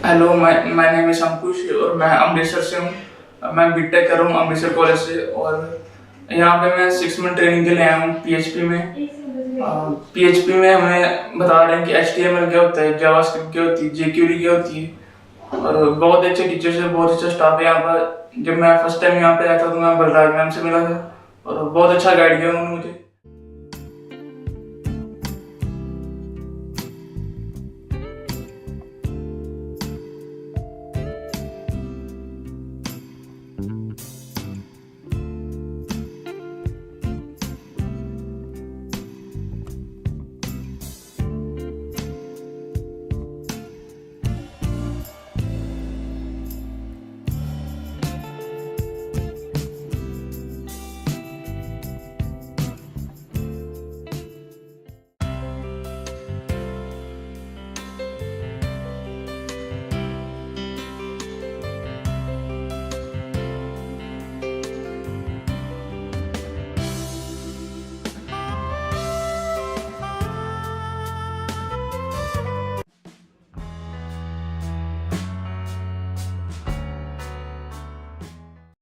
Hello, my name is अंकुश और मैं अमृतसर से हूँ। मैं बीटेक कर रहा हूँ अमृतसर कॉलेज से और यहाँ पे मैं 6 मंथ ट्रेनिंग के लिए आया हूँ पीएचपी में। पीएचपी में हमें बता रहे हैं कि एचटीएमएल क्या होता है, जावास्क्रिप्ट क्या होती है, जेक्यूरी क्या होती है और बहुत अच्छे टीचर्स है, बहुत अच्छा स्टाफ है यहाँ पर। जब मैं फर्स्ट टाइम यहाँ पे आया था तो मैं बलराज मैम से मिला था और बहुत अच्छा गाइड किया उन्होंने मुझे।